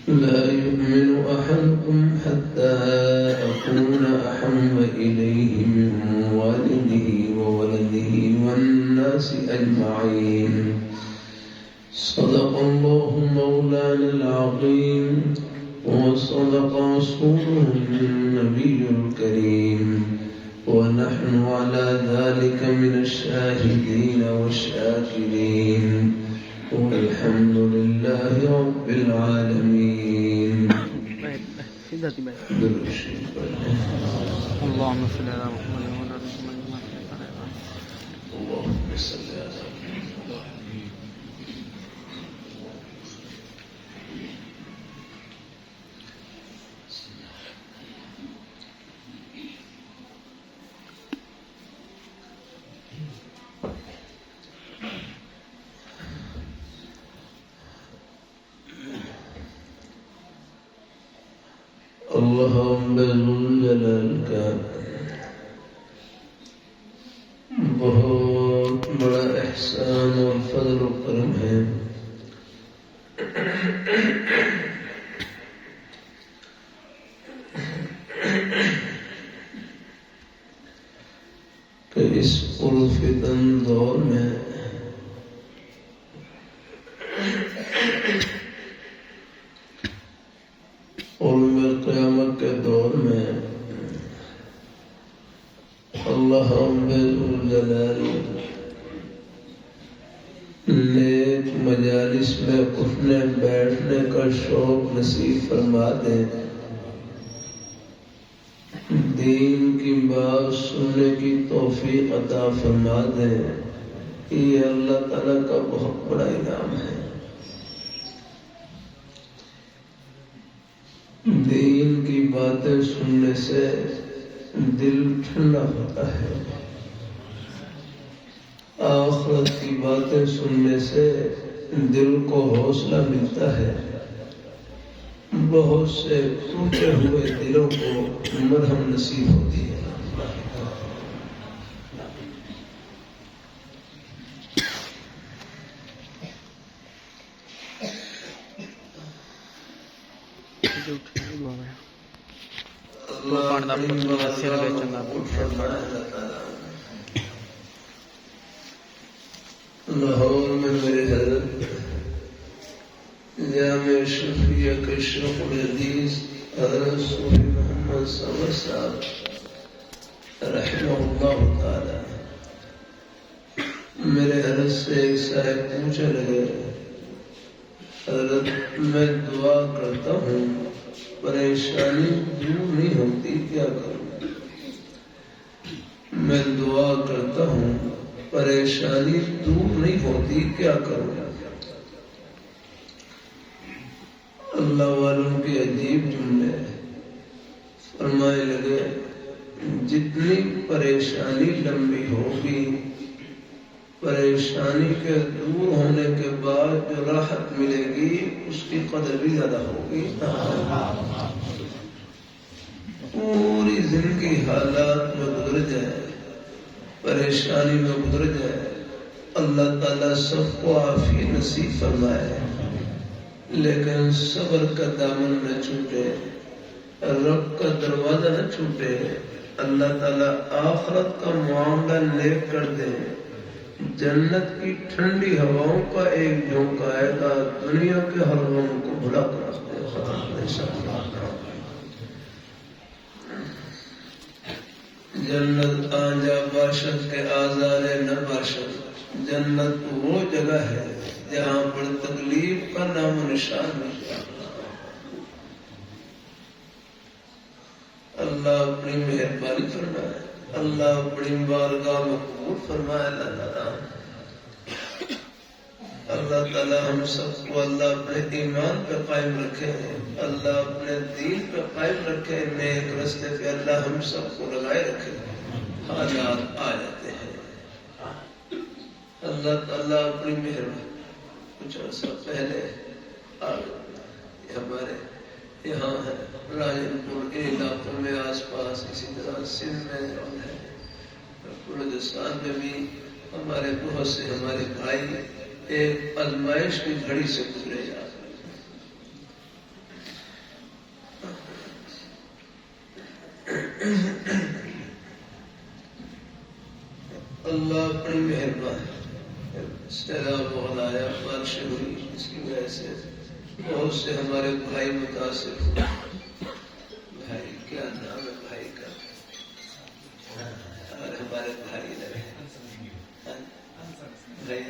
لا يؤمن أحدكم حتى أكون أحب إليه من والده وولده والناس أجمعين. صدق الله مولانا العظيم وصدق رسوله النبي الكريم، ونحن على ذلك من الشاهدين والشاكرين، والحمد لله رب العالمين. اللهم صل على محمد وعلى آل محمد. اللهم صل على محمد. اللہ ذوالجلال کا بہت بڑا احسان اور فضل و کرم ہے کہ اس پرفتن دور میں قیامت کے دور میں اللہ رب الجلال نیک مجالس میں اٹھنے بیٹھنے کا شوق نصیب فرما دے، دین کی بات سننے کی توفیق عطا فرما دے، یہ اللہ تعالیٰ کا بہت بڑا انعام ہے۔ دین کی باتیں سننے سے دل ٹھنڈا ہوتا ہے، آخرت کی باتیں سننے سے دل کو حوصلہ ملتا ہے، بہت سے ٹوٹے ہوئے دلوں کو مرہم نصیب ہوتی ہے۔ لاہور میں میرے حضرت جامع شفیع کے شیخ الحدیث حضرت صوفی محمد صبر صاحب رحمہ اللہ تعالی میرے حضرت سے ایک صاحب پوچھنے لگے، حضرت میں دعا کرتا ہوں پریشانی دور نہیں ہوتی، کیا کروں؟ میں دعا کرتا ہوں پریشانی دور نہیں ہوتی، کیا کروں؟ اللہ والوں کے عجیب جملے فرمائے لگے، جتنی پریشانی لمبی ہوگی، پریشانی کے دور ہونے کے بعد جو راحت ملے گی اس کی قدر بھی زیادہ ہوگی۔ پوری زندگی حالات میں گزر جائے، پریشانی میں گزر جائے، اللہ تعالیٰ سب کو عافیت نصیب فرمائے، لیکن صبر کا دامن نہ چھوٹے، رب کا دروازہ نہ چھوٹے، اللہ تعالیٰ آخرت کا معاملہ نیک کر دے، جنت کی ٹھنڈی ہواؤں کا ایک جھونکا آئے گا، دنیا کے ہر غم کو بھلا کر دے۔ جنت آنجا باشد کے آزارے نہ باشد، جنت وہ جگہ ہے جہاں پر تکلیف کا نام و نشان نہیں۔ اللہ اپنی مہربانی فرمائے، اللہ اپنی بارگاہ میں قبول فرمائے۔ اللہ تعالیٰ ہم سب کو اللہ اپنے ایمان پہ قائم رکھے، اللہ اپنے دین پہ قائم رکھے، نیک رستے پہ اللہ ہم سب کو لگائے رکھے۔ حالات آ جاتے ہیں، اللہ تعالیٰ اپنی مہربانی کچھ عرصہ پہلے ہمارے یہاں ہے راجن پور کے علاقوں میں آس پاس، اسی طرح سندھ میں اور ہے بلوچستان میں بھی ہمارے بہت سے ہمارے بھائی ایک آزمائش کی گھڑی سے گزرے جا رہے، بارشیں ہوئی، اس کی وجہ سے بہت سے ہمارے بھائی متاثر ہوئے. بھائی کیا نام ہے بھائی کا؟ اور ہمارے بھائی لگے بھائی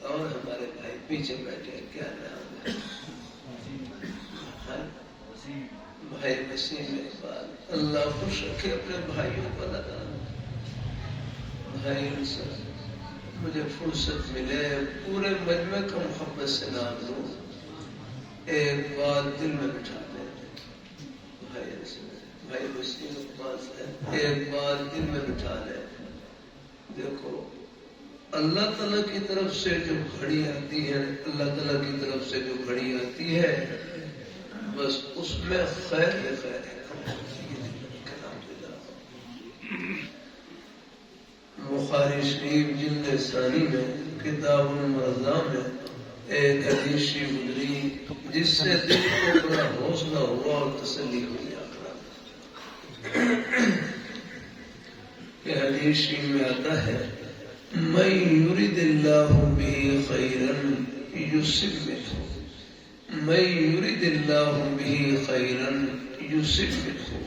اور ہمارے بھائی پیچھے بیٹھے، کیا نام ہے؟ بھائی وسیم اقبال. اللہ خوش رکھے اپنے بھائیوں کو لگا. بھائی مجھے فرصت ملے پورے مجمع کا محبت سے نام لوں، ایک بات دل میں بٹھا لیں. بھائی وسیم اقبال سے ایک بات دل میں بٹھا لیں. دیکھو اللہ تعالیٰ کی طرف سے جو گھڑی آتی ہے، اللہ تعالیٰ کی طرف سے جو گھڑی آتی ہے، بس اس میں خیر ہے، خیر ہے. بخاری شریف جلد ثانی میں کتاب المرضا میں ایک حدیث گزری جس سے دل کو بڑا حوصلہ ہوا اور تسلی ہوئی. کہ حدیث میں آتا ہے من یرید اللہ بہ خیرا یصب بہ، من یرید اللہ بہ خیرا یصب بہ.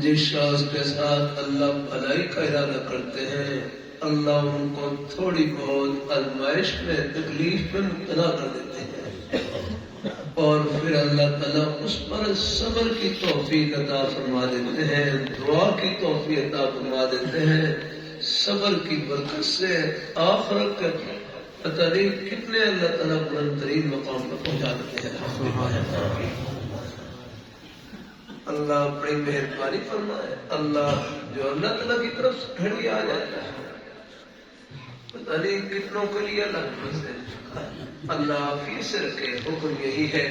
جس شخص کے ساتھ اللہ بھلائی کا ارادہ کرتے ہیں، اللہ ان کو تھوڑی بہت آزمائش میں، تکلیف میں مبتلا کر دیتے ہیں، اور پھر اللہ تعالیٰ اس پر صبر کی توفیق عطا فرما دیتے ہیں، دعا کی توفیق عطا فرما دیتے ہیں. صبر کی برکت سے آخرت کے پتہ نہیں کتنے اللہ تعالیٰ بلند ترین مقام پر پہنچا دیتے ہیں. اللہ اپنی مہربانی فرمائے. اللہ جو اللہ تعالیٰ کی طرف سے گھڑی آ جاتا ہے، پتہ نہیں کتنوں کے لیے اللہ سے اللہ عافیت سے رکھے. حکم یہی ہے،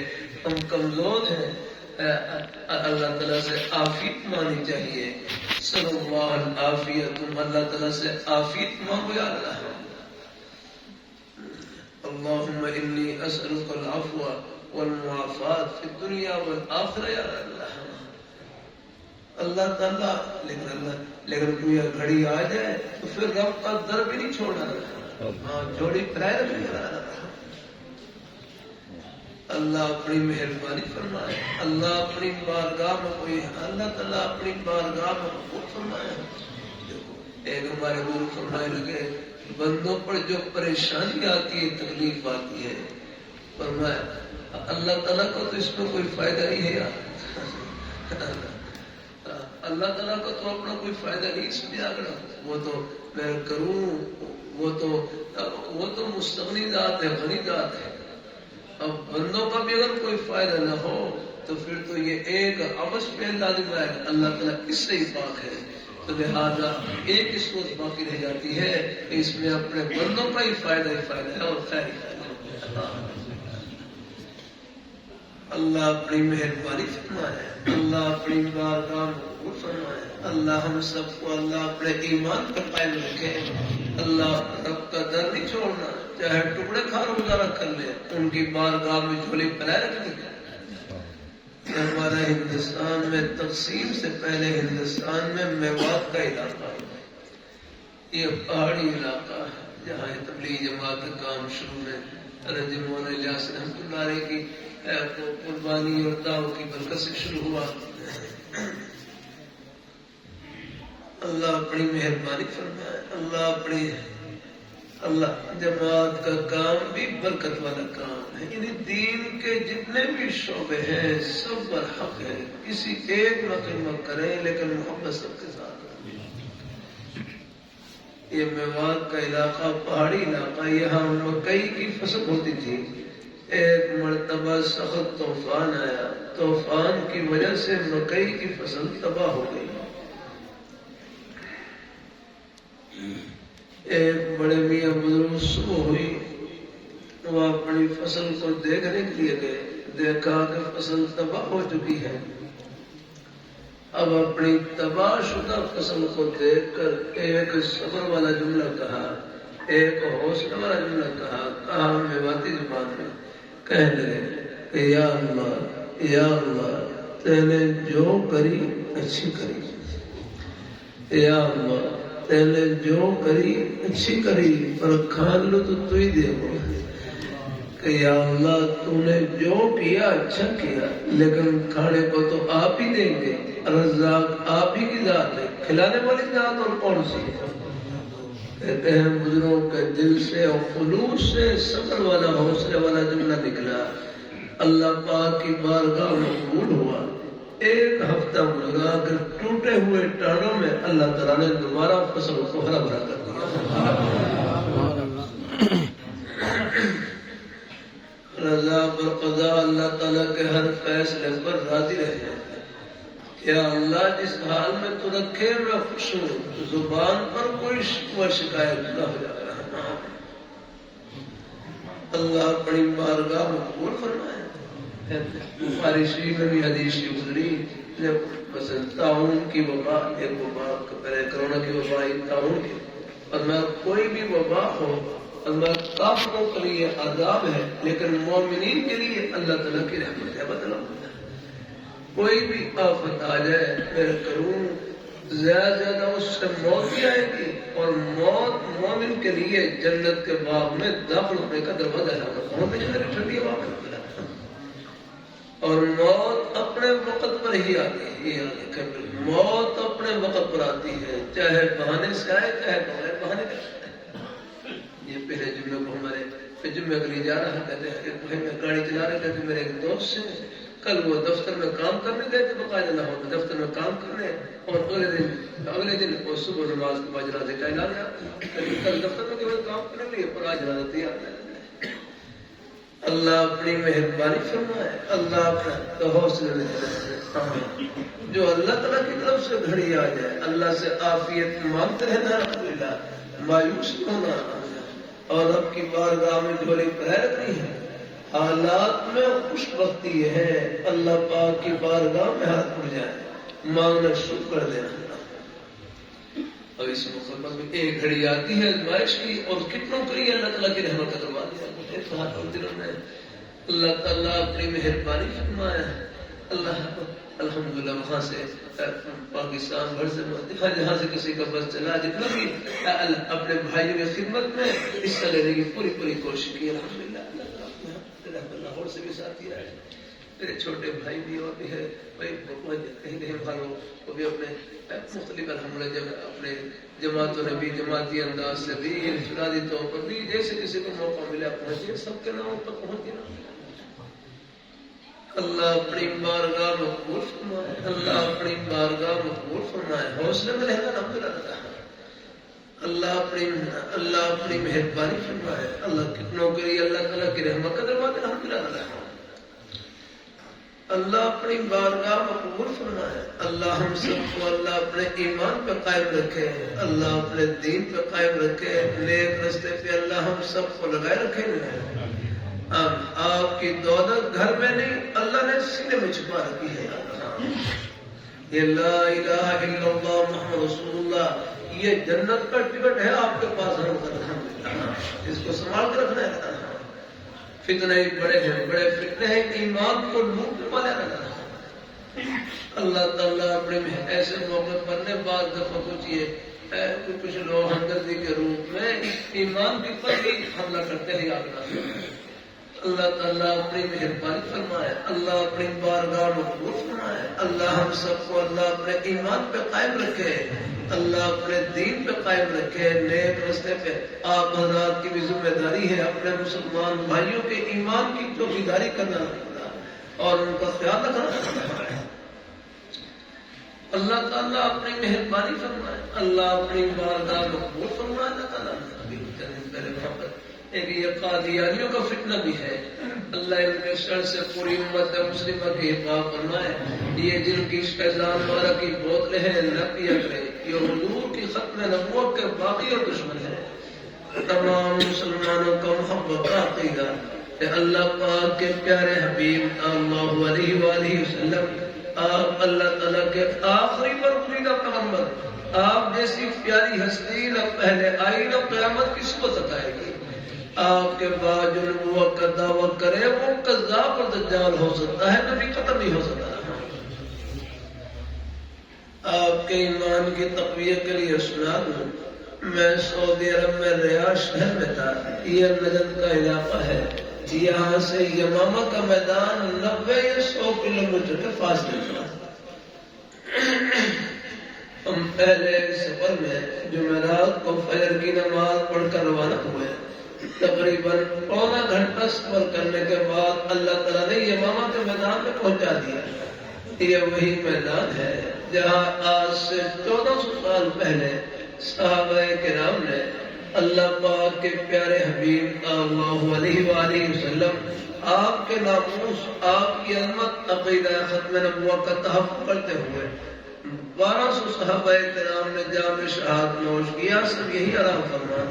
ہم کمزور ہیں، اللہ تعالیٰ سے عافیت مانگنی چاہیے. صلی اللہ العافیت، تم اللہ تعالیٰ سے عافیت مانگو یا اللہ. اللہم انی اسألک العفو والمعافات فی الدنیا والآخرہ یا اللہ. اللہ تعالیٰ لیکن کوئی گھڑی آ جائے تو پھر رب کا در بھی نہیں چھوڑنا. ہاں جوڑی پرائے رکھنے کا. اللہ اپنی مہربانی فرمائے. اللہ اپنی بارگاہ میں کوئی، اللہ تعالیٰ اپنی بارگاہ میں قبول فرمائے. دیکھو ایک ہمارے گرو فرمائے لگے بندوں پر جو پریشانی آتی ہے، تکلیف آتی ہے، فرمایا اللہ تعالیٰ کو تو اس میں کوئی فائدہ نہیں ہے یار. اللہ تعالیٰ کو تو اپنا کوئی فائدہ نہیں سمجھا کرا. وہ تو میں کروں، وہ تو مستغنی ذات ہے، غنی ذات ہے. اب بندوں کا بھی اگر کوئی فائدہ نہ ہو تو پھر تو یہ ایک عبث پہ لازم ہے. اللہ تعالیٰ اس سے ہی پاک ہے، تو لہٰذا ایک اس کو باقی رہ جاتی ہے کہ اس میں اپنے بندوں کا ہی فائدہ ہے اور خیر ہی خیر ہے. اللہ اپنی مہربانی فرمائے. اللہ اپنی بارگاہ میں قبول فرمائے. اللہ ہم سب کو اللہ اپنے ایمان پر قائم رکھے. اللہ رب کا در نہیں چھوڑنا، چاہے ٹکڑے کھا گزارا کر لے، ان کی بارگاہ میں جھولی پھیلائے رکھنے کا. ہمارا ہندوستان میں تقسیم سے پہلے ہندوستان میں میوات کا علاقہ، یہ پہاڑی علاقہ ہے جہاں تبلیغ جماعت کا کام شروع ہے. حضرت مولانا الیاس رحمۃ اللہ علیہ کی قربانی اور دعوت کی برکت سے شروع ہوا. اللہ اپنی مہربانی فرمائے. اللہ جماعت کا کام بھی برکت والا کام ہے. یعنی دین کے جتنے بھی شعبے ہیں سب پر حق ہے. کسی ایک کلمہ کریں لیکن محبت سب کے ساتھ. یہ میوات کا علاقہ پہاڑی علاقہ، یہاں مکئی کی فصل ہوتی تھی. ایک مرتبہ سخت طوفان آیا، طوفان کی وجہ سے مکئی کی فصل تباہ ہو گئی. ایک بڑے میاں بزرگ صبح ہوئی، وہ اپنی فصل کو دیکھنے کے لیے گئے. دیکھا کہ فصل تباہ ہو چکی ہے. اب اپنی تباہ شدہ فصل کو دیکھ کر ایک صبر والا جملہ کہا، ایک حوصلہ والا جملہ کہا میواتی زبان میں. کہنے لگے کہ یا اللہ تے نے جو کری اچھی کری. یا اللہ تے نے جو کری اچھی کری، پر کھان لو تو ہی دے گو. کہ یا اللہ تو نے جو کیا اچھا کیا، لیکن کھانے کو تو آپ ہی دیں گے، رزاق آپ ہی کی ذات ہے، کھلانے والی ذات اور کون سی ہے؟ کہتے ہیں بزرگوں کے دل سے اور خلوص سے صبر والا حوصلے والا جملہ نکلا، اللہ پاک کی بارگاہ میں قبول ہوا۔ ایک ہفتہ گزرا کر ٹوٹے ہوئے ٹانوں میں اللہ تعالیٰ نے دوبارہ فصل کو ہرا بھرا کر دیا۔ رضا پر قضا اللہ تعالیٰ کے ہر فیصلے پر راضی رہے۔ یا اللہ جس حال میں تو رکھے میں خوش ہوں، زبان پر کوئی شکوہ شکایت نہ ہو جائے۔ اللہ اپنی بارگاہ میں قبول فرمائے۔ بخاری شریف میں بھی حدیث گزری، جب طاعون کی وبا، ایک وبا پہلے کرونا کی وبا آئی، طاعون کی، اور میں کوئی بھی وبا ہو، اللہ کافروں کے لیے عذاب ہے لیکن مومنین کے لیے اللہ تعالیٰ کی رحمت ہے۔ بدلا کوئی بھی آفت آ جائے میرے کروں، زیادہ زیادہ اس سے موت بھی آئے گی، اور موت مومن کے لیے جنت کے باغ میں داخل ہونے کا دروازہ ہے، ٹھنڈی ہوا میں، اور موت اپنے وقت پر ہی آتی ہے۔ موت اپنے وقت پر آتی ہے، چاہے بہانے سے آئے چاہے بغیر بہانے سے۔ یہ پہلے جمعے کو ہمارے جمعے کے لیے جا رہا، کہتے ہیں کہ میں گاڑی چلا رہے تھے، میرے ایک دوست سے کل وہ دفتر میں کام کرنے گئے تھے، باقاعدہ لاہور دفتر میں کام کرنے، اور اگلے دن وہ صبح نماز کے بعد جنازے کا اعلان آیا، کل دفتر میں کیول کام کرنے لیے اور آج جنازہ تیار ہے۔ اللہ اپنی مہربانی فرمائے، اللہ اپنا حوصلے جو اللہ تعالیٰ کی طرف سے گھڑی آ جائے، اللہ سے عافیت مانگتے رہنا، الحمدللہ، مایوس ہونا، اور اب کی بارگاہ میں جھولی پہلے رکھنی ہے۔ حالات میں خوش بختی یہ ہے، اللہ پاک کی بارگاہ میں ہاتھ اٹھ جائے، مانگنا شروع کر دینا۔ اور اس موقع پر بھی ایک گھڑی آتی ہے آزمائش کی، اور کتنوں کے لیے اللہ تعالیٰ کی رحمت کا دروازہ ہے۔ اللہ تعالیٰ اپنی مہربانی فرمایا، اللہ الحمدللہ وہاں سے پاکستان بھر سے جہاں سے کسی کا بس چلا، جتنا بھی اپنے بھائیوں کی خدمت میں حصہ لینے کی پوری کوشش کی، الحمدللہ لاہور سے بھی ساتھی آئے، میرے چھوٹے بھائی بھی اور بھی ہے، کہیں بھائیوں کو بھی اپنے مختلف الحمدللہ اپنے جماعتوں نے بھی جماعتی انداز سے بھی انفرادی طور پر بھی جیسے کسی کو موقع ملا پہنچے، سب کے ناموں پر پہنچ گیا۔ اللہ اپنی بارگاہ میں قبول فرمائے، اللہ اپنی بارگاہ میں قبول فرمائے، حوصلے میں رہنا الحمدللہ۔ اللہ اپنی مہربانی فرمائے، اللہ کتنوں کے لیے اللہ تعالیٰ کی رحمت کا دروازہ الحمدللہ۔ اللہ اپنی بارگاہ میں قبول فرمائے، اللہ ہم سب کو اللہ اپنے ایمان پہ قائم رکھے، اللہ اپنے دین پہ قائم رکھے، نیک رستے پہ اللہ ہم سب کو لگائے رکھے۔ آپ کی دولت گھر میں نہیں، اللہ نے سینے میں چھپا رکھی ہے۔ یہ لا الہ الا اللہ محمد رسول اللہ، یہ جنت کا ٹکٹ ہے آپ کے پاس، اس کو سنبھال کر رکھنا ہے۔ فتنے بڑے ہیں، بڑے فتنے ہیں، ایمان کو لوٹنے والے رہنا۔ اللہ تعالیٰ اپنے ایسے موقع پر نے بعض دفعہ کچھ لوگ ہمدردی کے روپ میں ایمان کی پر ہی حملہ کرتے ہیں، یاد رکھنا۔ اللہ تعالیٰ اپنی مہربانی فرمائے، اللہ اپنی بارگاہ میں قبول فرمائے، اللہ ہم سب کو اللہ اپنے ایمان پہ قائم رکھے، اللہ اپنے دین پہ قائم رکھے، نیک رستے پہ۔ آپ حضرات کی بھی ذمہ داری ہے اپنے مسلمان بھائیوں کے ایمان کی چوکیداری کرنا اور ان کا خیال رکھنا۔ اللہ تعالیٰ اپنی مہربانی فرمائے، اللہ اپنی بارگاہ میں قبول فرمائے۔ اللہ تعالیٰ ایک یہ قادیانیوں کا فتنہ بھی ہے، اللہ ان کے شر سے پوری امت مسلمہ کی حفاظت فرمائے۔ یہ جن کی فیضان بارہ کی بوتلیں ہیں نہ پیا کرے، یہ حضور کی ختم نبوت کے باقی اور دشمن ہیں۔ تمام مسلمانوں کا محبت کا عقیدہ کہ اللہ پاک کے پیارے حبیب صلی اللہ علیہ وآلہ وسلم، آپ اللہ تعالیٰ کے آخری برگزیدہ پیغمبر، آپ جیسی پیاری ہستی نہ پہلے آئی نہ قیامت کی صبح تک آئے گی۔ آپ کے بعد جو نبوت کا دعویٰ کرے وہ کذاب اور دجال ہو سکتا ہے، نبی ختم نہیں ہو سکتا۔ آپ کے ایمان کی تقویت کے لیے سنا دوں، میں سعودی عرب میں ریاض شہر میں تھا، یہ نجد کا علاقہ ہے، یہاں سے یمامہ کا میدان 90 یا 100 کلومیٹر کے فاصلے پر ہے۔ ہم پہلے سفر میں جمعرات کو فجر کی نماز پڑھ کر روانہ ہوئے، تقریباً پونا گھنٹہ سفر کرنے کے بعد اللہ تعالیٰ نے یمامہ کے میدان میں پہنچا دیا۔ یہ وہی میدان ہے جہاں آج سے 1400 سال پہلے صحابہ کرام نے اللہ پاک کے پیارے حبیب صلی اللہ علیہ وآلہ وسلم، آپ کے ناموس، آپ کی عظمت، عقیدہ ختم نبوت کا تحفظ کرتے ہوئے 1200 صحابہ کرام نے جام شہادت نوش کیا، سب یہی آرام فرما،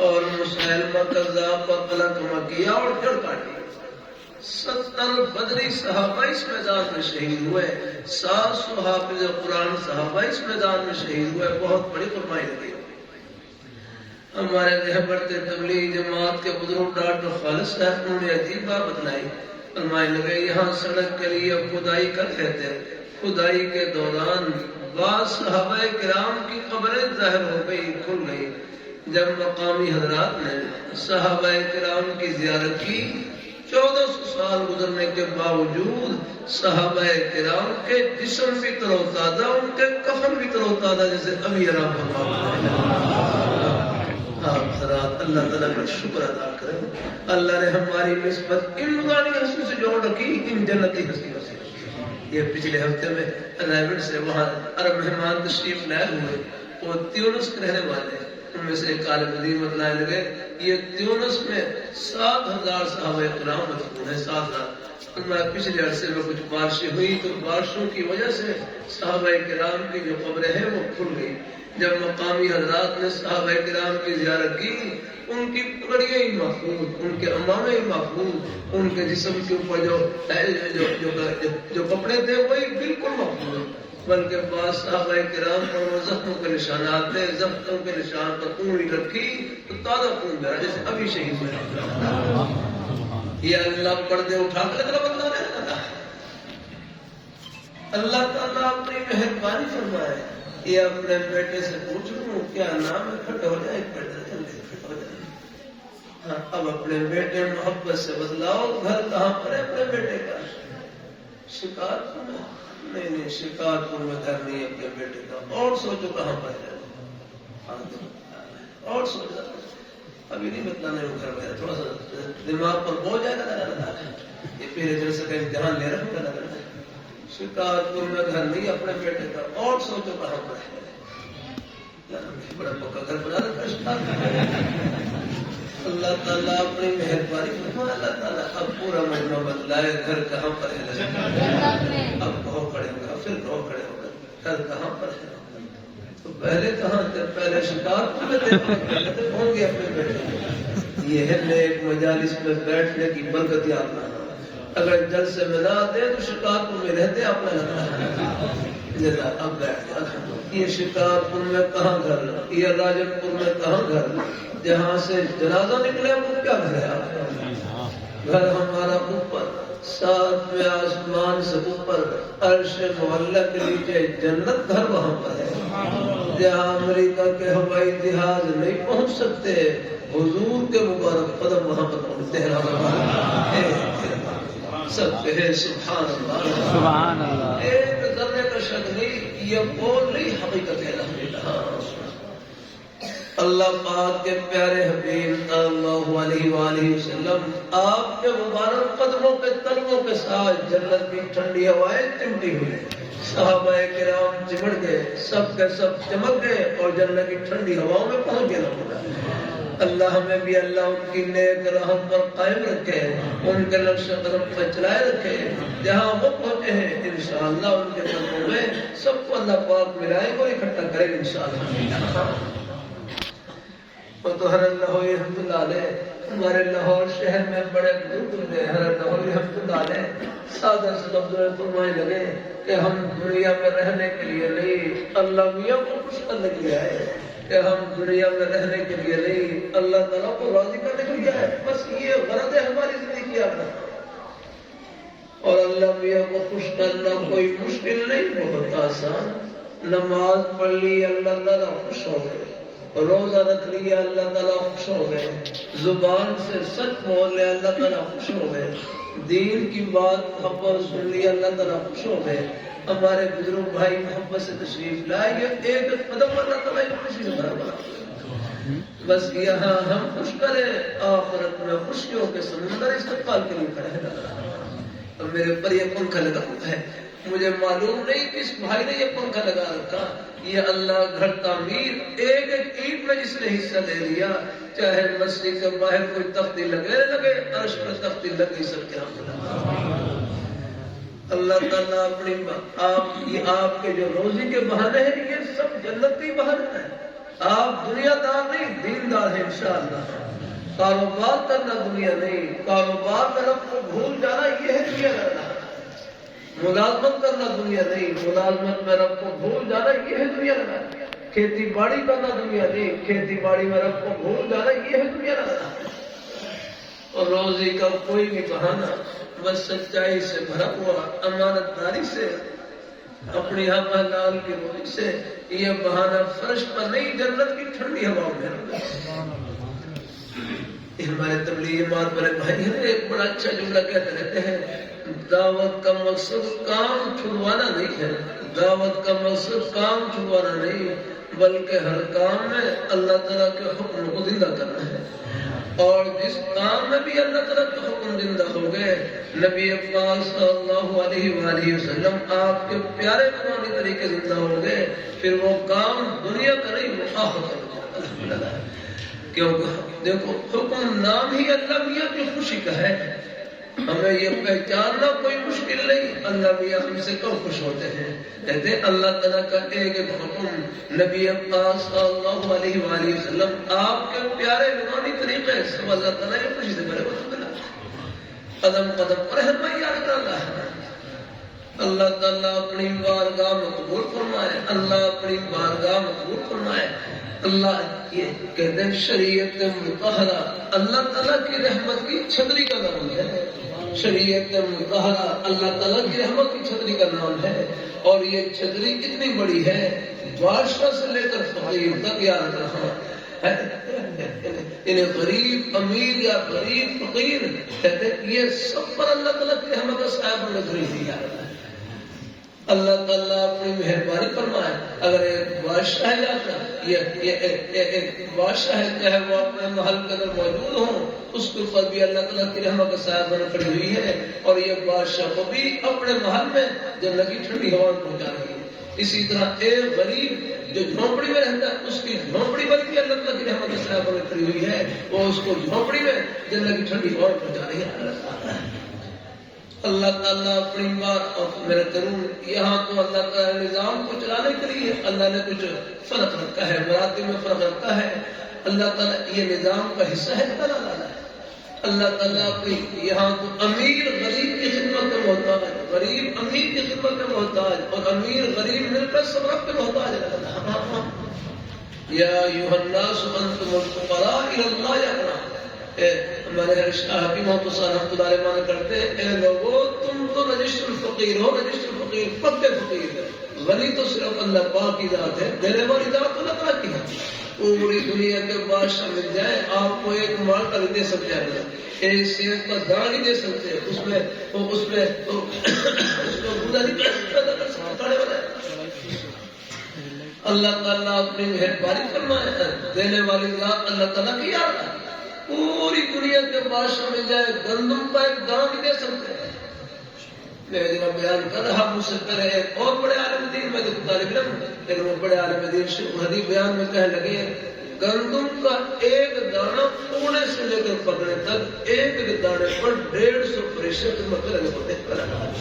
اور مسلمہ کذاب پر قلقمہ کیا اور جڑ کاٹی۔ 70 بدری صحابہ اس میدان میں شہید ہوئے، 700 حافظ قرآن صحابہ اس میدان میں شہید ہوئے۔ بہت بڑی قربانی لگی۔ ہمارے رہبر تبلیغ جماعت کے بزرگ ڈاکٹر خالد صاحب، انہوں نے عجیب بات بتلائی، فرمائے لگے یہاں سڑک کے لیے کھدائی کر رہے تھے، کھدائی کے دوران بعض صحابہ کرام کی قبریں ظاہر ہو گئی، کھل گئی۔ جب مقامی حضرات نے صحابہ کرام کی زیارت کی، 1400 سال گزرنے کے باوجود صحابہ کرام کے جسم بھی تر و تازہ، ان کے کفن بھی تر و تازہ، جیسے ابھی آرام فرما۔ آپ حضرات اللہ تعالیٰ کا شکر ادا کریں، اللہ نے ہماری نسبت ان نورانی ہستیوں سے جوڑ رکھی، ان جنتی ہستیوں سے۔ یہ پچھلے ہفتے میں رائبڈ سے وہاں عرب مہمان تشریف لائے ہوئے، وہ تیونس کے رہنے والے، ان میں سے ایک عالم دین بتلانے لگے یہ تیونس میں 7000 صحابہ کرام مدفون ہیں، 7000۔ پچھلے عرصے میں کچھ بارشیں ہوئی تو بارشوں کی وجہ سے صحابہ کرام کی جو قبریں ہیں وہ کھل گئی۔ جب مقامی حضرات نے صحابہ کرام کی زیارت کی، ان کی پگڑیاں ہی محفوظ، ان کے امامے ہی محفوظ، ان کے جسم کے اوپر جو کپڑے تھے وہی بالکل محفوظ، بلکہ بعض صحابہ کرام پر زخموں کے نشانات تھے، زخموں کے نشان پر انگلی رکھی تو تازہ خون بہا، جیسے ابھی شہید ہوئے۔ یہ اللہ پردے اٹھا کر اگلا بندہ رہتا ہے۔ اللہ تعالیٰ اپنی مہربانی فرمائے، یہ اپنے بیٹے سے پوچھ لوں کیا نام ہے، کھڑے ہو جائے، بیٹے جلدی کھڑے ہو جائے۔ ہاں، اب اپنے بیٹے محبت سے بدلاؤ، گھر کہاں پر ہے اپنے بیٹے کا؟ شکارپور میں؟ نہیں، شکارپور میں گھر نہیں ہے اپنے بیٹے کا، اور سوچو کہاں پر ہے، اور سوچو، ابھی نہیں بتلانے کو گھر میں، تھوڑا سا دماغ پر بوجھ جائے گا، یہ پہلے جلسے کا امتحان لے رہا ہوں۔ شکارپور میں گھر نہیں اپنے بیٹے کا، اور سوچو کہاں پر ہے، بڑا پکا گھر بنا رکھا۔ اللہ تعالیٰ اپنی مہربانی فرمائے، اللہ تعالیٰ اب پورا مجمع بدلائے، گھر کہاں پر ہے؟ اب کہو کھڑے ہوگا، پھر کہو کھڑے ہوگا، گھر کہاں پر ہے؟ تو پہلے کہاں تھے؟ پہلے شکارپور میں تھے، ہوں گے اپنے بیٹے۔ یہ ہے نیک مجالس میں بیٹھنے کی برکت یاد رہنا۔ اگر جلسے میں نہ آتے تو شکارپور میں رہتے اپنا لگتا، اب بیٹھ۔ یہ شکارپور میں کہاں گھر، یہ راجن پور میں کہاں گھر، جہاں سے جنازہ نکلے وہ کیا گھر ہے؟ گھر ہمارا اوپر، 7ویں آسمان سے اوپر، عرش معلیٰ کے نیچے جنت، گھر وہاں پر ہے جہاں امریکہ کے ہوائی جہاز نہیں پہنچ سکتے، حضور کے مبارک قدم وہاں پر پہنچتے ہیں۔ سب کہے سبحان اللہ، سبحان اللہ۔ ایک ذرے کا شک نہیں، یہ بول نہیں، حقیقت ہے۔ اللہ پاک کے پیارے حبیب صلی اللہ علیہ وآلہ وسلم، آپ کے مبارک قدموں کے تلووں کے ساتھ جنت کی ٹھنڈی ہوائیں چمٹی ہوئی، صحابہ کرام چمڑ گئے، سب کے سب چمک گئے اور جنت کی ٹھنڈی ہواؤں میں پہنچ گئے۔ اللہ ہمیں بھی اللہ ان کی نیک راہ پر قائم رکھے، ان کے نقش قدم پر چلائے رکھے، جہاں وہ پہنچے ہیں انشاءاللہ ان کے قدموں میں سب کو اللہ پاک ملائے اور اکٹھا کرے گا انشاءاللہ۔ مطہر لاہوری رحمۃ اللہ علیہ ہمارے لاہور شہر میں بڑے بزرگ تھے، حضرت لاہوری رحمۃ اللہ علیہ سادہ سے لفظوں فرمائے لگے کہ ہم دنیا میں رہنے کے لیے نہیں، اللہ میاں کو خوش کرنے کے لیے آئے، کہ ہم دنیا میں رہنے کے لیے نہیں، اللہ تعالیٰ کو راضی کرنے کے لیے آئے، بس یہ غرض ہے ہماری زندگی کا۔ اور اللہ میاں کو خوش کرنا کوئی مشکل نہیں، بہت آسان۔ نماز پڑھ لی، اللہ تعالیٰ خوش ہو گئے، روزہ رکھ لیا اللہ تعالیٰ خوش ہو گئے، زبان سے سچ بول لیا اللہ تعالیٰ خوش ہو گئے، دین کی بات محبت سن لی اللہ تعالیٰ خوش ہو گئے، ہمارے بزرگ بھائی محبت سے تشریف لائے، یہ ایک قدم اللہ تعالیٰ کو خوشی سے بھرا بنا، بس یہاں ہم خوش کریں، آخرت میں خوشیوں کے سمندر استقبال کے لیے کھڑے ہیں۔ اور میرے پر یہ پنکھا لگا ہوا ہے، مجھے معلوم نہیں کس بھائی نے یہ پنکھا لگا رکھا، یہ اللہ گھر تعمیر ایک ایک اینٹ میں جس نے حصہ لے لیا، چاہے مسجد کے باہر کوئی تختی لگے عرش پر تختی لگ نہیں سکتے ہم۔ اللہ تعالیٰ اپنی آپ کے جو روزی کے بہانے ہیں یہ سب جنتی بہانے ہیں، آپ دنیا دار نہیں دیندار ہیں انشاءاللہ۔ کاروبار کرنا دنیا نہیں، کاروبار میں رب کو بھول جانا یہ ہے دنیا کرنا، ملازمت کرنا دنیا نہیں، ملازمت میں رب کو بھول جانا یہ ہے دنیا کرنا، کھیتی باڑی کرنا دنیا نہیں، کھیتی باڑی میں رب کو بھول جانا یہ ہے دنیا کرنا۔ اور روزی کا کوئی بھی بہانہ بس سچائی سے بھرا ہوا، امانت داری سے، اپنی حلال کی روزی سے، یہ بہانہ فرش پر نہیں جنت کی ٹھنڈی ہوا میں۔ ہمارے تبلیغ جماعت والے بھائی ہیں ایک بڑا اچھا جملہ کہتے رہتے ہیں، دعوت کا مقصد کام چھڑوانا نہیں ہے، دعوت کا مقصد کام چھڑوانا نہیں بلکہ ہر کام میں اللہ تعالیٰ کے حکم کو زندہ کرنا ہے، اور جس کام میں بھی اللہ تعالیٰ کے حکم زندہ ہو گئے، نبی پاک صلی اللہ علیہ وآلہ وسلم آپ کے پیارے قرآنی طریقے زندہ ہو گئے، پھر وہ کام دنیا کا نہیں آخرت کا الحمدللہ۔ کیونکہ دیکھو حکم نام ہی اللہ میاں کی خوشی کا ہے، ہمیں یہ پہچاننا کوئی مشکل نہیں، اللہ میاں ہم سے کم خوش ہوتے ہیں۔ کہتے ہیں اللہ تعالیٰ کا ایک ایک حکم، نبی پاک صلی اللہ علیہ وآلہ وسلم آپ کے پیارے نورانی طریقے سے اللہ تعالیٰ یہ خوشی سے بھرے ہوتے ہیں، قدم قدم پر ہمیں یاد کرنا ہے۔ اللہ تعالیٰ اپنی بارگاہ میں قبول فرمائے، اللہ اپنی بارگاہ میں قبول فرمائے۔ اللہ یہ کہتے ہیں شریعت مطہرہ اللہ تعالیٰ کی رحمت کی چھتری کا نام ہے، شریعت مطہرہ اللہ تعالیٰ کی رحمت کی چھتری کا نام ہے، اور یہ چھتری اتنی بڑی ہے بادشاہ سے لے کر فقیر تک یاد رہا ہے، انہیں غریب امیر یا غریب فقیر کہتے ہیں یہ سب پر اللہ تعالیٰ کی رحمت کا سایہ نظری دیا ہے۔ اللہ تعالیٰ اپنی مہربانی فرمائے، اگر ایک بادشاہ ہے ایک بادشاہ ہے چاہے وہ اپنے محل کے اندر موجود ہوں، اس کے اوپر بھی اللہ تعالیٰ کی رحمت کا سایہ بن کھڑی ہوئی ہے، اور یہ بادشاہ کو بھی اپنے محل میں جنت کی ٹھنڈی ہوا پہنچا رہی ہے۔ اسی طرح ایک غریب جو جھونپڑی میں رہتا ہے اس کی جھونپڑی پر بھی اللہ تعالیٰ کی رحمت کا سایہ بن کھڑی ہوئی ہے، وہ اس کو جھونپڑی میں جنت کی ٹھنڈی ہوا پہنچا رہی ہے۔ اللہ تعالیٰ اپنی بات اور میرے کروں یہاں تو اللہ تعالیٰ نظام کو چلانے کے لیے اللہ نے کچھ فرق رکھا ہے، مراتب میں فرق رکھا ہے، اللہ تعالیٰ یہ نظام کا حصہ ہے، اللہ تعالیٰ اپنی یہاں تو امیر غریب کی خدمت میں محتاج، غریب امیر کی خدمت میں محتاج، اور امیر غریب مل کر سب رب پہ محتاج ہے۔ یا ایھا الناس انتم الفقراء الی اللہ جميعا، ہمارے شاہ حکیم محمد صاحب رحمۃ اللہ علیہ مانا کرتے ہیں اے لوگو تم تو رجسٹر الفقیر ہو، رجسٹر الفقیر پکے فقیر، غنی تو صرف اللہ پاک کی ذات ہے، دینے والی ذات تو اللہ تعالیٰ کی ہے۔ پوری دنیا کے بادشاہ مل جائے آپ کو ایک مال کا نہیں دے سکتے ہیں، ایک سیب کا دانا نہیں دے سکتے، اس میں بولا نہیں پیدا کر سکتے کھانے والا ہے۔ اللہ تعالیٰ اپنی مہربانی فرمائے، دینے والی ذات اللہ تعالیٰ کی یاد ہے۔ پوری دنیا کے بادشاہ مل جائے گندم کا ایک دانا نہیں دے سکتے۔ میں جب بیان کر رہا مجھ سے پہلے ایک اور بڑے عالم دین میں طالب علم، لیکن وہ بڑے عالم دین شیخ ہدی بیان میں کہنے لگے گندم کا ایک دانہ پونے سے لے کر پکڑنے تک ایک ایک دانے پر 150 فرشتے خدمت کرنے پڑتے ہیں۔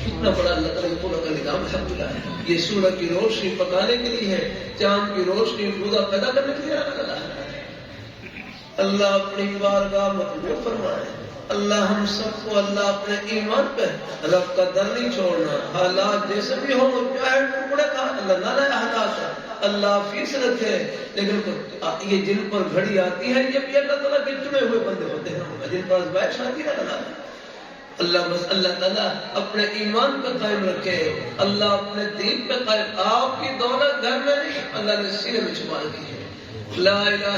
کتنا بڑا اللہ تعالیٰ پورا کا نظام ہے۔ یہ سورج کی روشنی پکانے کے لیے ہے، چاند کی روشنی روزہ پیدا کرنے کے لیے ہے۔ اللہ اپنی بارگاہ میں قبول فرمائے۔ اللہ ہم سب کو اللہ اپنے ایمان پہ رب کا در نہیں چھوڑنا، حالات جیسے بھی ہوں چاہے ٹکڑے کا اللہ نہ رہے حالات، اللہ فیس رکھے، لیکن یہ جن پر گھڑی آتی ہے یہ بھی اللہ تعالیٰ کے چنے ہوئے بندے ہوتے ہیں، جن پر آزمائش آتی ہے اللہ بس اللہ تعالیٰ اپنے ایمان پہ قائم رکھے، اللہ اپنے دین پہ قائم۔ آپ کی دولت گھر میں نہیں، اللہ نے سینے میں چھپا رکھی ہے، لا الہ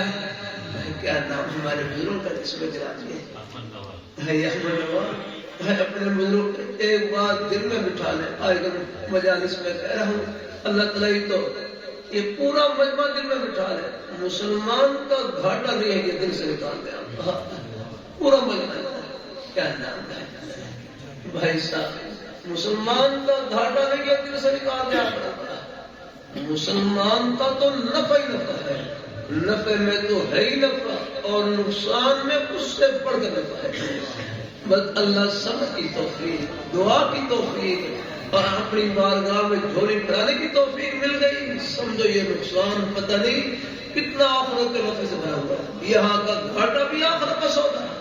کیا نام ہمارے بزرگوں کا جس میں گراتی ہے احمد نواز ہے اپنے بزرگ ایک بات دل میں بٹھا لیں. آج کل مجالس میں کہہ رہا ہوں اللہ تعالیٰ ہی تو یہ پورا مجمع دل میں بٹھا لیں. مسلمان کا گھاٹا نہیں ہے یہ دل سے نکال دیں آپ پورا مجمع. کیا نام ہے بھائی صاحب مسلمان کا گھاٹا نہیں ہے دل سے نکال دیں آپ. مسلمان کا تو نفع ہی نفع ہے. نفع میں تو ہے ہی نفع اور نقصان میں اس سے بڑھ کر نفع ہے. بس اللہ سمجھ کی توفیق دعا کی توفیق اور اپنی بارگاہ میں جھولی پھیلانے کی توفیق مل گئی. سمجھو یہ نقصان پتہ نہیں کتنا آخرت کے نفع سے بھرا ہوا ہے. یہاں کا گھاٹا بھی آخرت کا سودا ہے.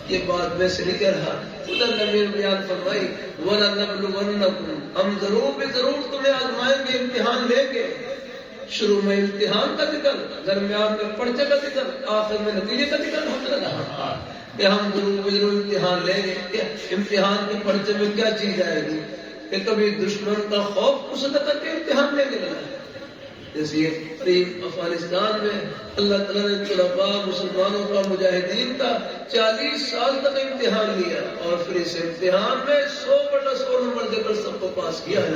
یہ بات میں سے نہیں کہہ رہا. خدا نبی بیان فرمائی وَلَنَبْلُوَنَّكُمْ ہم ضرور بھی ضرور تمہیں آزمائیں گے امتحان لیں گے. شروع میں امتحان کا ذکر درمیان میں پرچے کا ذکر آخر میں نتیجے کا ذکر ہوتا رہا کہ ہم ضرور امتحان لیں گے. امتحان کے پرچے میں کیا چیز آئے گی کہ کبھی دشمن کا خوف اس کر کے امتحان لیں گے. جیسے افغانستان میں اللہ تعالیٰ نے طلباء مسلمانوں کا مجاہدین کا 40 سال تک امتحان لیا اور پھر اس امتحان میں 100/100 نمبر دے کر سب کو پاس کیا ہے.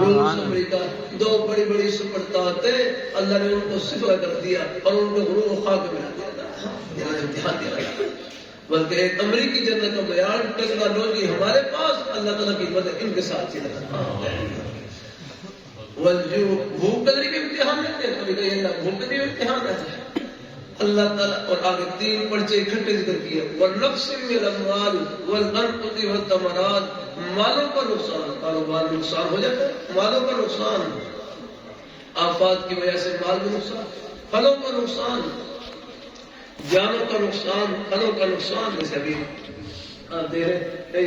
روس امریکہ دو بڑی بڑی سپر طاقتیں اللہ نے ان کو صفر کر دیا اور ان کو غرور و خاک ملا دیا امتحان دیا. بلکہ ایک امریکی جنت کا بیان ٹیکنالوجی ہمارے پاس اللہ تعالیٰ کی مدد ان کے ساتھ چلا. بھوک قدری کے امتحان لیتے ہیں کبھی کہیں اللہ بھوک قدری امتحان ہے. اللہ تعالیٰ اور آگے 3 پرچے اکٹھے ذکر کیے وَالنَّفْسِ مِنَ الْأَمْوَالِ وَالْأَنفُسِ وَالثَّمَرَاتِ. مالوں کا نقصان کاروبار میں نقصان ہو جاتا ہے. مالوں کا نقصان آفات کی وجہ سے مال کا نقصان پھلوں کا نقصان جانوں کا نقصان پھلوں کا نقصان. جیسے ابھی آپ دے رہے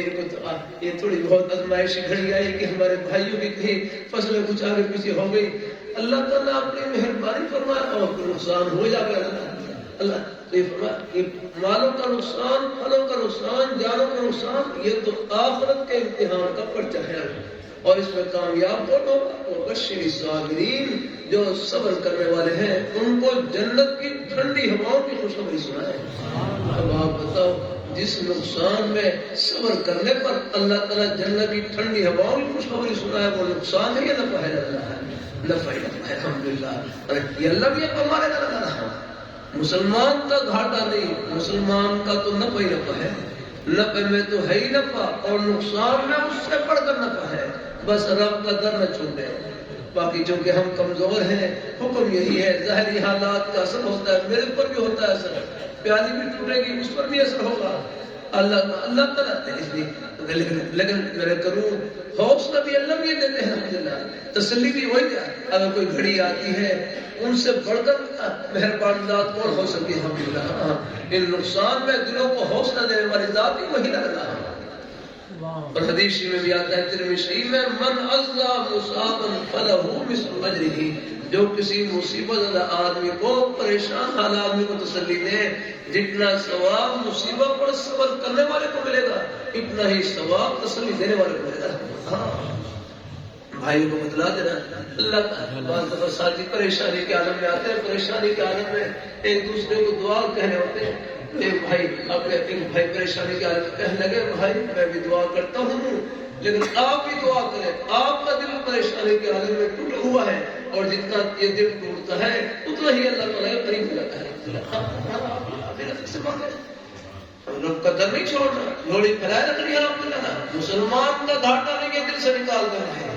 یہ تھوڑی بہت ازمائش گھڑی آئی کہ ہمارے بھائیوں کی کہیں فصلیں کچھ آگے پیچھے ہو گئی. اللہ تعالیٰ اپنی مہربانی فرمایا اور نقصان ہو جائے گا. اللہ یہ مالوں کا نقصان پھلوں کا نقصان جانوں کا نقصان یہ تو آخرت کے امتحان کا پرچہ ہے اور اس میں کامیاب کون ہوگا. وَبَشِّرِ الصَّابِرِينَ جو صبر کرنے والے ہیں ان کو جنت کی ٹھنڈی ہواؤں کی خوشخبری سنائے. اب آپ بتاؤ جس نقصان میں صبر کرنے پر اللہ تعالیٰ جنت کی ٹھنڈی ہواؤں کی خوشخبری سنائے وہ نقصان ہے یا نفع ہے؟ نفع ہے. الحمدللہ. یہ اللہ بھی ہمارے رہا. مسلمان کا گھاٹا نہیں مسلمان کا تو نفع ہی نفع ہے. نفع میں تو ہے ہی نفع اور نقصان میں اس سے بڑھ کر نفع ہے. بس رب کا در نہ چھوڑے. باقی چونکہ ہم کمزور ہیں حکم یہی ہے ظاہری حالات کا اثر ہوتا ہے میرے پر بھی ہوتا ہے اثر. پیالی بھی ٹوٹے گی اس پر بھی اثر ہوگا. اللہ تعالیٰ اس لیے لیکن میرے کروں حوصلہ بھی اللہ بھی دیتے ہیں. الحمدللہ تسلی بھی وہی ہے. اگر کوئی گھڑی آتی ہے ان سے بڑھ کر مہربان ذات کون ہو سکتی ہے؟ الحمدللہ. ان نقصان میں دلوں کو حوصلہ دینے والی ذات بھی وہی لگ رہا ہے. اور حدیث میں بھی آتا ہے ترمذی شریف میں من عزا مصابا فلہ مثل اجرہ. جو کسی مصیبت زدہ آدمی کو پریشان حال آدمی کو تسلی دے جتنا ثواب مصیبت پر صبر کرنے والے کو ملے گا اتنا ہی ثواب تسلی دینے والے کو ملے گا. بھائی کو بتلا دینا. اللہ بعض دفعہ ساتھی پریشانی کے عالم میں آتے ہیں. پریشانی کے عالم میں ایک دوسرے کو دعا کہنے ہوتے ہیں. ایک بھائی پریشانی کے عالم میں کہنے لگے بھائی میں بھی دعا کرتا ہوں لیکن آپ بھی دعا کریں. آپ کا دل پریشانی کے عالم میں ٹوٹا ہوا ہے اور جتنا یہ دل ٹوٹتا ہے اتنا ہی اللہ تعالیٰ کا قریب لگتا ہے. رب کا در نہیں چھوڑنا. جھولی پھیلائے رکھنی الحمدللہ. مسلمان کا گھاٹا نہیں کہ دل سے نکال دینا ہے.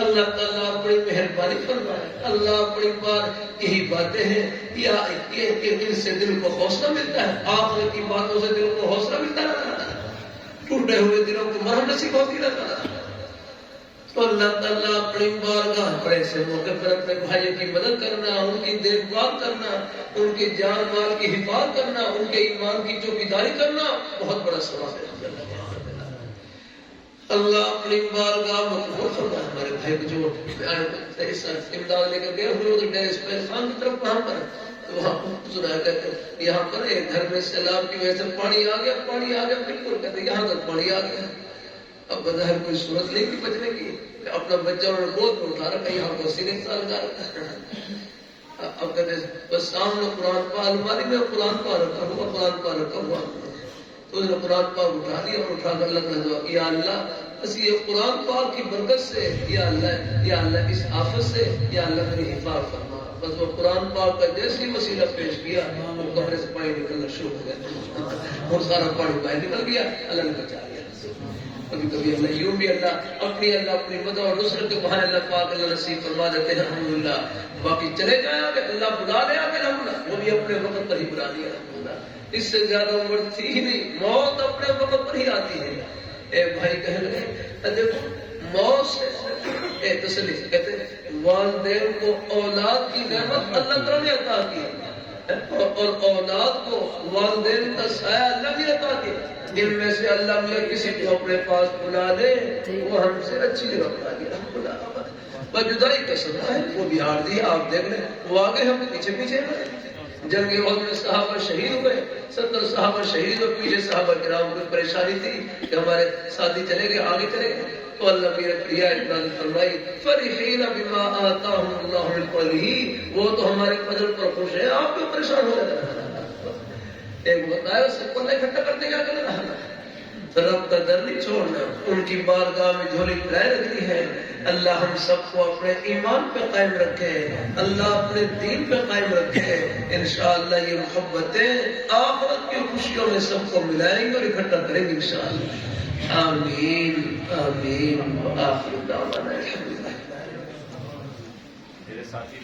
اللہ تعالیٰ اپنی مہربانی فرمائے. اللہ اپنی بات یہی باتیں ہیں یا ان سے دل کو حوصلہ ملتا ہے. آخرت کی باتوں سے دل کو حوصلہ ملتا ہے. ٹوٹے ہوئے دلوں کو مرہم نصیب ہوتی رہتا ہے. تو اللہ تعالیٰ اپنی بارگاہ پر ایسے موقع پر اپنے بھائیوں کی مدد کرنا ان کی دیکھ بھال کرنا ان کی جان مال کی حفاظت کرنا ان کے ایمان کی چوکیداری کرنا بہت بڑا ثواب ہے. اللہ اپنی بارگاہ مقبول فرمائے. ہمارے بھائی کو جو امداد لے کر گئے ہوئے ادھر اسماعیل خان کی طرف وہاں پر وہاں سنا کہتے یہاں پر ایک گھر میں سیلاب کی وجہ سے پانی آ گیا بالکل کہتے یہاں تک پانی آ گیا. اب بظاہر کوئی صورت نہیں تھی بچنے کی. اپنا بچہ انہوں نے گود میں اٹھا رکھا یہاں کو سینے سال لگا رکھا. اب کہتے ہیں بس سامنے قرآن پاک الماری میں قرآن پاک رکھا ہوا، قرآن پاک رکھا ہوا، تو اس نے قرآن پاک اٹھا لیا اور اٹھا کر اللہ کا دعا، یا اللہ بس یہ قرآن پاک کی برکت سے، یا اللہ اس آفت سے، یا اللہ میری حفاظت فرما۔ بس وہ قرآن پاک کا جیسے وسیلہ پیش کیا وہ کمرے سے پانی نکلنا شروع ہو گیا اور سارا پانی باہر نکل گیا، اللہ نے بچا لیا۔ کبھی کبھی اللہ یوں بھی اللہ اپنی مدد اور نصرت کے بہانے اللہ پاک اللہ نصیب فرما دیتے ہیں الحمدللہ۔ باقی چلے جائیں آگے اللہ بلا لے آگے الحمدللہ، وہ بھی اپنے وقت پر ہی بلا لیا الحمدللہ۔ اس سے زیادہ عمر تھی ہی نہیں، موت اپنے وقت پر ہی آتی ہے۔ اے بھائی کہنے لگے دیکھو موت سے تسلی کہتے ہیں والدین کو اولاد کی نعمت اللہ تعالیٰ نے عطا کی اور اولاد کو والدین کا سایہ اللہ نے عطا کیا۔ جن میں سے اللہ نے کسی کو اپنے پاس بلا دے وہ ہم سے اچھی جگہ بلا دیا۔ جدائی کا سزا ہے وہ بھی ہار دی، آپ دیکھ لیں وہ آگے ہم پیچھے پیچھے جنگ احد میں صحابہ شہید ہوئے، 70 صحابہ شہید ہوئے، پیچھے صحابہ کرام کو پریشانی تھی کہ ہمارے ساتھی چلے گئے آگے چلے گئے، تو اللہ نے رعایت فرمائی فرحین بما آتاہم اللہ من فضلہ، وہ تو ہمارے فضل پر خوش ہیں، آپ کیوں پریشان ہو رہے ہیں؟ ایک بتایا سب کو نہیں اکٹھا کرتے کیا کرنا ہے، رب کا در نہیں چھوڑنا، ان کی بارگاہ میں جھولی پھیلائے رکھنی ہے۔ اللہ ہم سب کو اپنے ایمان پہ قائم رکھے، اللہ اپنے دین پہ قائم رکھے، انشاءاللہ یہ محبتیں آخرت کی خوشیوں میں سب کو ملائیں گے اور اکٹھا کریں گے انشاءاللہ۔ آمین آمین وآخر دعوانا الحمدللہ۔ میرے ساتھی